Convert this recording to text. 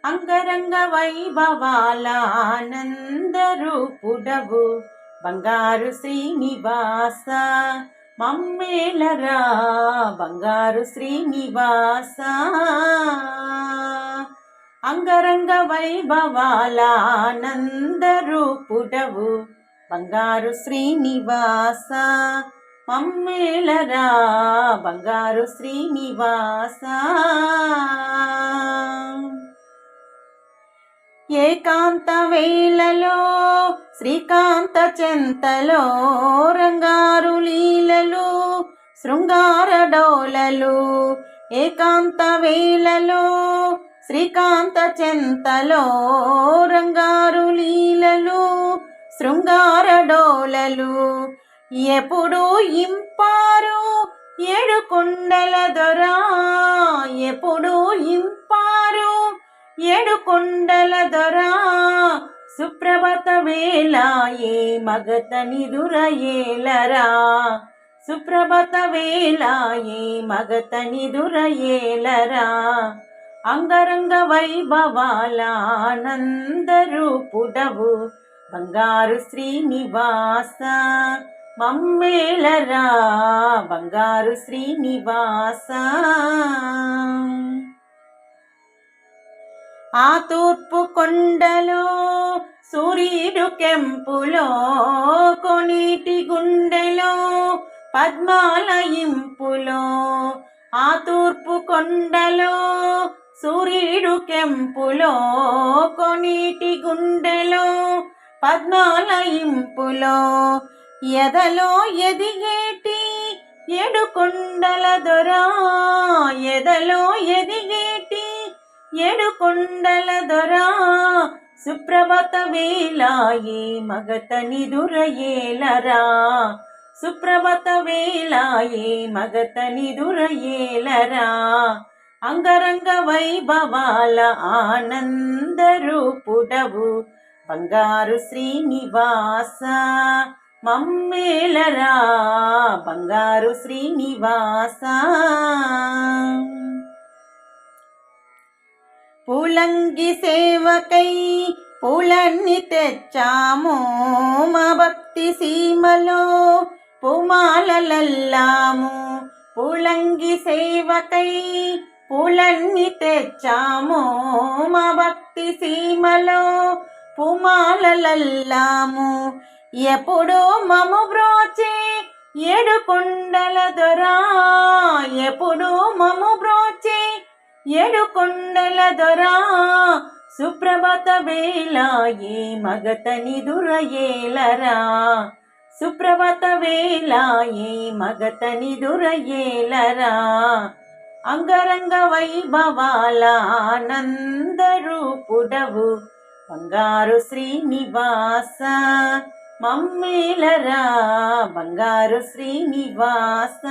అంగరంగ వైభవాల ఆనందరూపుడవు బంగారు శ్రీనివాస మమ్మేలరా బంగారు శ్రీనివాస. అంగరంగ వైభవాల ఆనందరూపుడవు బంగారు శ్రీనివాస మమ్మేలరా బంగారు శ్రీనివాస. ఏకాంత వేళలో శ్రీకాంత చెంతలో రంగారు లీలలు శృంగార డోలలు. ఏకాంత వేళలో శ్రీకాంత చెంతలో రంగారు లీలలు శృంగార డోలలు. ఎప్పుడు ఇంపారు ఏడుకొండల దొరా ఎప్పుడు ఇంపారు ఏడుకొండల దొరా. సుప్రభత వేళ ఏ మగత నిదురయేలరా సుప్రభత వేళ ఏ మగత నిదురయేలరా. అంగరంగ వైభవాల ఆనందరూపుడవు బంగారు శ్రీనివాస మమ్మేలరా బంగారు శ్రీనివాస. ఆ తూర్పు కొండలో సూర్యుడు కెంపులో కొనీటి గుండెలో పద్మాల ఇంపులో. ఆ తూర్పు కొండలో సూర్యుడు కెంపులో కొనీటి గుండెలో పద్మాల ఇంపులో. ఎదలో ఎదిగేటి ఏడుకొండల దొరా ఎదలో ఎదిగేటి ఏడుకొండల దొరా. సుప్రభత వేళ ఏ మగత నిదురయేలరా సుప్రభత వేళ ఏ మగత నిదురయేలరా. అంగరంగ వైభవాల ఆనందరూపుడవు బంగారు శ్రీనివాస మమ్మేలరా బంగారు శ్రీనివాస. పూలంగి సేవకై పూలన్నీ తెచ్చాము మా భక్తి సీమలో పూమాలలల్లాము. పూలంగి సేవకై పూలన్నీ తెచ్చాము మా భక్తి సీమలో పూమాలలల్లాము. ఎప్పుడో మము బ్రోచే ఏడుకొండల దొరా ఎప్పుడో మము బ్రోచే ఏడుకొండల దొరా. సుప్రభత వేళ ఏ మగత నిదురయేలరా సుప్రభత వేళ ఏ మగత నిదురయేలరా. అంగరంగ వైభవాల ఆనందరూపుడవు బంగారు శ్రీనివాస మమ్మేలరా బంగారు శ్రీనివాస.